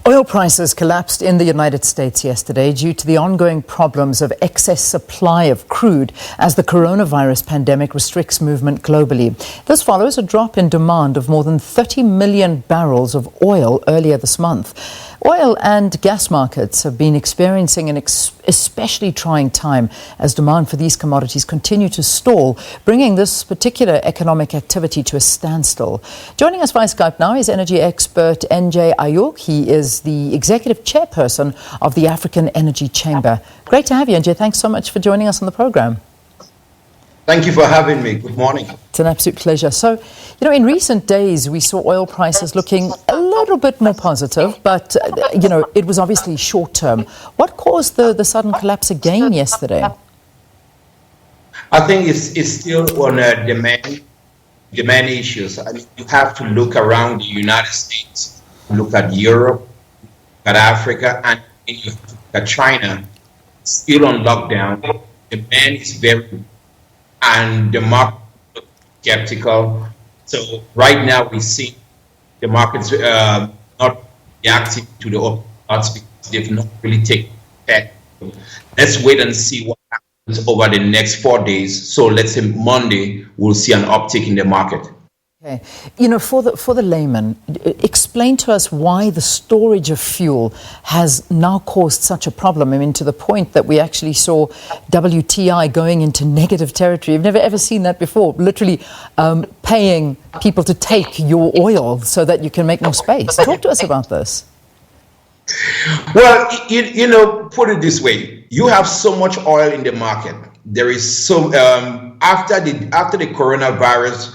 Oil prices collapsed in the United States yesterday due to the ongoing problems of excess supply of crude as the coronavirus pandemic restricts movement globally. This follows a drop in demand of more than 30 million barrels of oil earlier this month. Oil and gas markets have been experiencing an especially trying time as demand for these commodities continue to stall, bringing this particular economic activity to a standstill. Joining us via Skype now is energy expert NJ Ayuk. He is the executive chairperson of the African Energy Chamber. Great to have you, NJ. Thanks so much for joining us on the program. Thank you for having me. Good morning. It's an absolute pleasure. So, in recent days, we saw oil prices looking a little bit more positive, but, it was obviously short term. What caused the sudden collapse again yesterday? I think it's still on demand issues. I mean, you have to look around the United States, look at Europe, at Africa, and you have to look at China, still on lockdown. Demand is very, and the market is skeptical. So right now we see the markets not reacting to the open spots because they've not really taken effect. Let's wait and see what happens over the next 4 days. So let's say Monday we'll see an uptick in the market. Okay. For the layman, explain to us why the storage of fuel has now caused such a problem. I mean, to the point that we actually saw WTI going into negative territory. I've never ever seen that before, literally paying people to take your oil so that you can make more space. Talk to us about this. Well, put it this way. You have so much oil in the market. There is so, after the coronavirus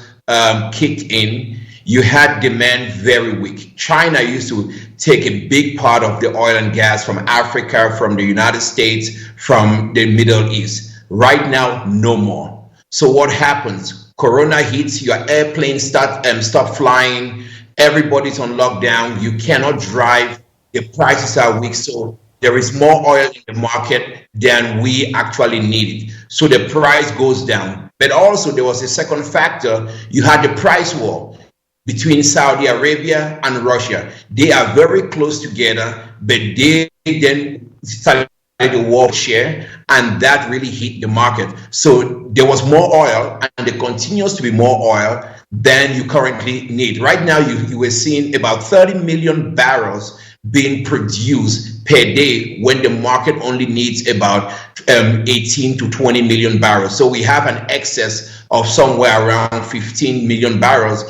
kicked in, you had demand very weak. China used to take a big part of the oil and gas from Africa, from the United States, from the Middle East. Right now, no more. So what happens? Corona hits, your airplanes stop flying, everybody's on lockdown, you cannot drive, the prices are weak, so there is more oil in the market than we actually need. So the price goes down. But also there was a second factor. You had the price war between Saudi Arabia and Russia. They are very close together, but they then started the war share, and that really hit the market. So there was more oil, and there continues to be more oil than you currently need. Right now, you were seeing about 30 million barrels being produced per day when the market only needs about 18 to 20 million barrels. So we have an excess of somewhere around 15 million barrels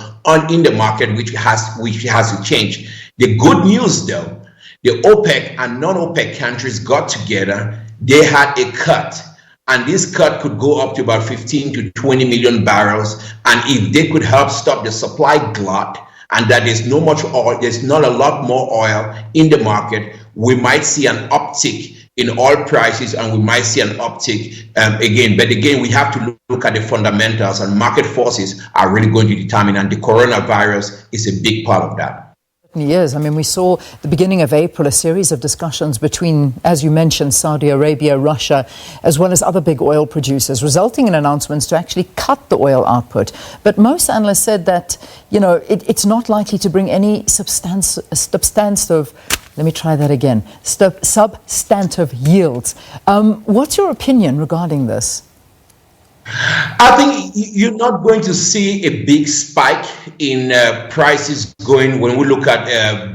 in the market, which has to change. The good news, though, the OPEC and non-OPEC countries got together. They had a cut, and this cut could go up to about 15 to 20 million barrels. And if they could help stop the supply glut, and that there's no much oil, there's not a lot more oil in the market, we might see an uptick in oil prices, and we might see an uptick again. But again, we have to look at the fundamentals, and market forces are really going to determine, and the coronavirus is a big part of that. Yes, I mean, we saw the beginning of April a series of discussions between, as you mentioned, Saudi Arabia, Russia, as well as other big oil producers, resulting in announcements to actually cut the oil output. But most analysts said that, it's not likely to bring any substantive yields. What's your opinion regarding this? I think you're not going to see a big spike in prices going, when we look at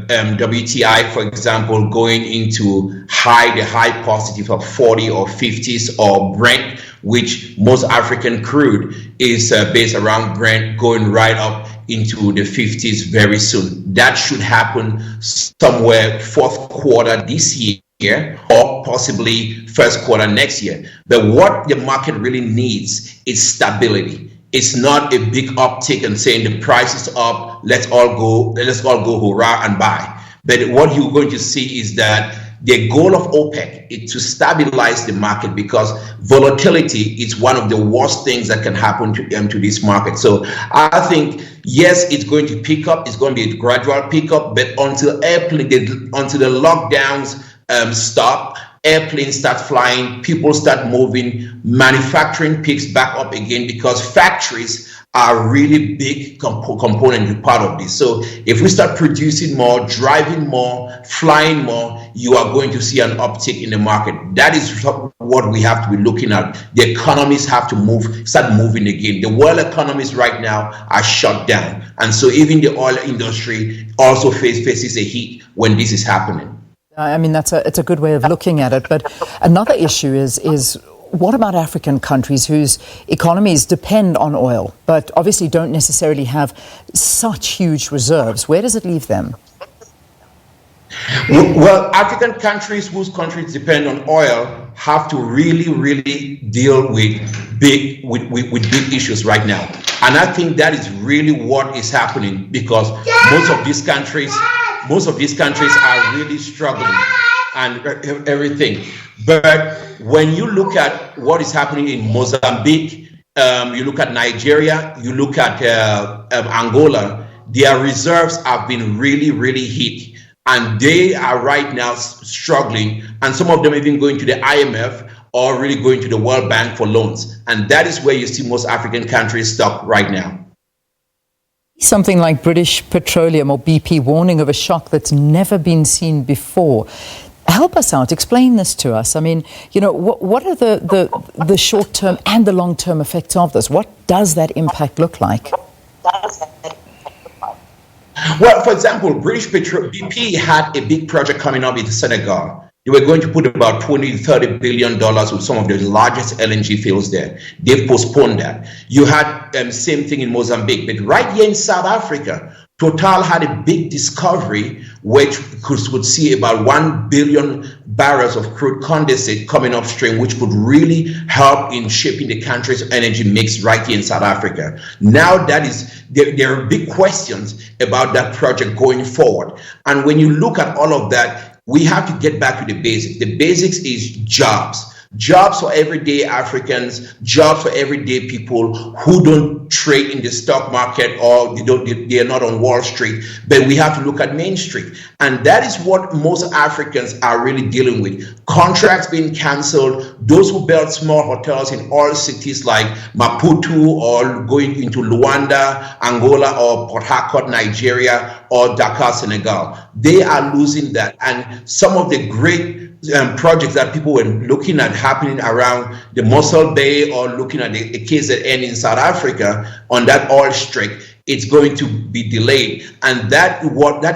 WTI, for example, going into the high positive of 40 or 50s, or Brent, which most African crude is based around Brent, going right up into the 50s very soon. That should happen somewhere fourth quarter this year, or possibly first quarter next year. But what the market really needs is stability. It's not a big uptick and saying the price is up, let's all go hurrah and buy. But what you're going to see is that the goal of OPEC is to stabilize the market, because volatility is one of the worst things that can happen to this market. So I think, yes, it's going to pick up. It's going to be a gradual pickup, but until the lockdowns stop, airplanes start flying, people start moving, manufacturing picks back up again, because factories are really big component part of this. So if we start producing more, driving more, flying more, you are going to see an uptick in the market. That is what we have to be looking at. The economies have to start moving again. The world economies right now are shut down. And so even the oil industry also faces a hit when this is happening. I mean, it's a good way of looking at it. But another issue is what about African countries whose economies depend on oil, but obviously don't necessarily have such huge reserves? Where does it leave them? Well, African countries whose countries depend on oil have to really deal with big issues right now. And I think that is really what is happening, because most of these countries are really struggling and everything. But when you look at what is happening in Mozambique, you look at Nigeria, you look at Angola, their reserves have been really hit. And they are right now struggling. And some of them even going to the IMF or really going to the World Bank for loans. And that is where you see most African countries stuck right now. Something like British Petroleum or BP warning of a shock that's never been seen before. Help us out. Explain this to us. I mean, what are the short-term and the long-term effects of this? What does that impact look like? Well, for example, British Petroleum, BP had a big project coming up in Senegal. They were going to put about $20 to $30 billion with some of the largest LNG fields there. They've postponed that. You had same thing in Mozambique, but right here in South Africa, Total had a big discovery which could see about 1 billion barrels of crude condensate coming upstream, which could really help in shaping the country's energy mix right here in South Africa. Now there are big questions about that project going forward. And when you look at all of that, we have to get back to the basics. The basics is jobs. Jobs for everyday Africans, jobs for everyday people who don't trade in the stock market or they are not on Wall Street, but we have to look at Main Street. And that is what most Africans are really dealing with. Contracts being canceled, those who build small hotels in all cities like Maputo or going into Luanda, Angola, or Port Harcourt, Nigeria, or Dakar, Senegal, they are losing that. And some of the great projects that people were looking at happening around the Mossel Bay or looking at the KZN in South Africa on that oil streak, it's going to be delayed. And that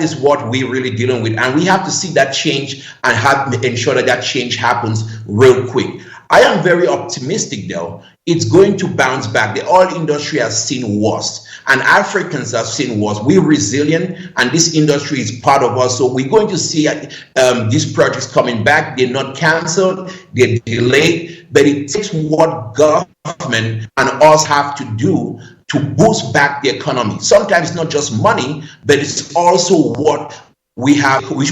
is what we're really dealing with. And we have to see that change and ensure that change happens real quick. I am very optimistic though. It's going to bounce back. The oil industry has seen worse, and Africans have seen worse. We're resilient, and this industry is part of us. So we're going to see these projects coming back. They're not canceled, they're delayed, but it takes what government and us have to do to boost back the economy. Sometimes not just money, but it's also what we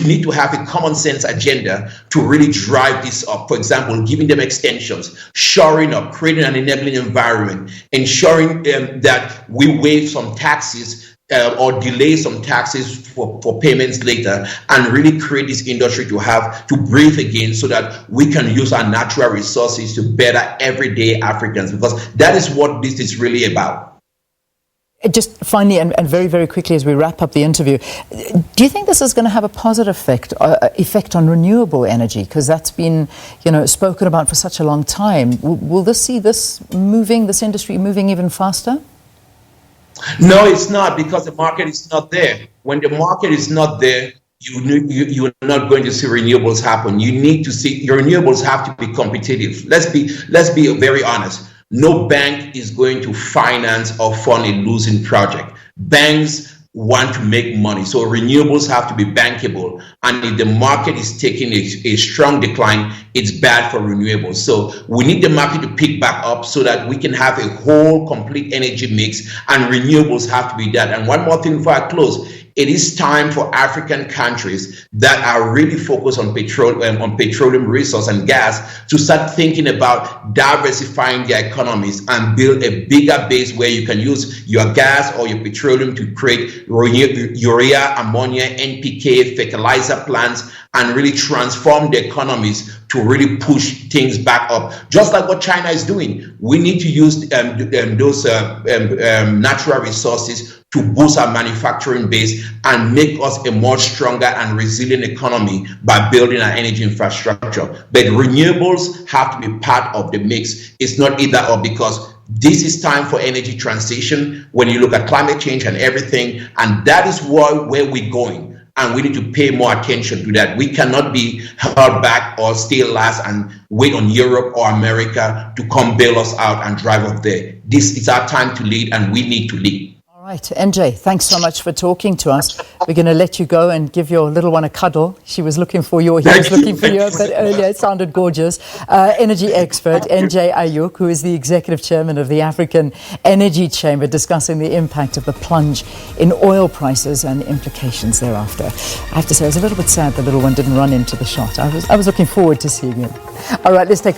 need to have a common sense agenda to really drive this up. For example, giving them extensions, shoring up, creating an enabling environment, ensuring that we waive some taxes or delay some taxes for payments later, and really create this industry to breathe again so that we can use our natural resources to better everyday Africans, because that is what this is really about. Just finally, and very, very quickly as we wrap up the interview, do you think this is going to have a positive effect on renewable energy? Because that's been, spoken about for such a long time. Will this see this industry moving even faster? No, it's not, because the market is not there. When the market is not there, you're not going to see renewables happen. You need to see your renewables have to be competitive. Let's be very honest. No bank is going to finance or fund a losing project. Banks want to make money, so renewables have to be bankable. And if the market is taking a strong decline, it's bad for renewables. So we need the market to pick back up so that we can have a whole complete energy mix, and renewables have to be that. And one more thing before I close. It is time for African countries that are really focused on petroleum resource and gas to start thinking about diversifying their economies and build a bigger base where you can use your gas or your petroleum to create urea, ammonia, NPK, fertilizer plants, and really transform the economies to really push things back up, just like what China is doing. We need to use those natural resources to boost our manufacturing base and make us a more stronger and resilient economy by building our energy infrastructure. But renewables have to be part of the mix. It's not either or, because this is time for energy transition when you look at climate change and everything, and that is where we're going. And we need to pay more attention to that. We cannot be held back or stay last and wait on Europe or America to come bail us out and drive us there. This is our time to lead, and we need to lead. All right, NJ, thanks so much for talking to us. We're going to let you go and give your little one a cuddle. He was looking for you a bit earlier. It sounded gorgeous. Energy expert NJ Ayuk, who is the executive chairman of the African Energy Chamber, discussing the impact of the plunge in oil prices and implications thereafter. I have to say, I was a little bit sad the little one didn't run into the shot. I was looking forward to seeing him. All right, let's take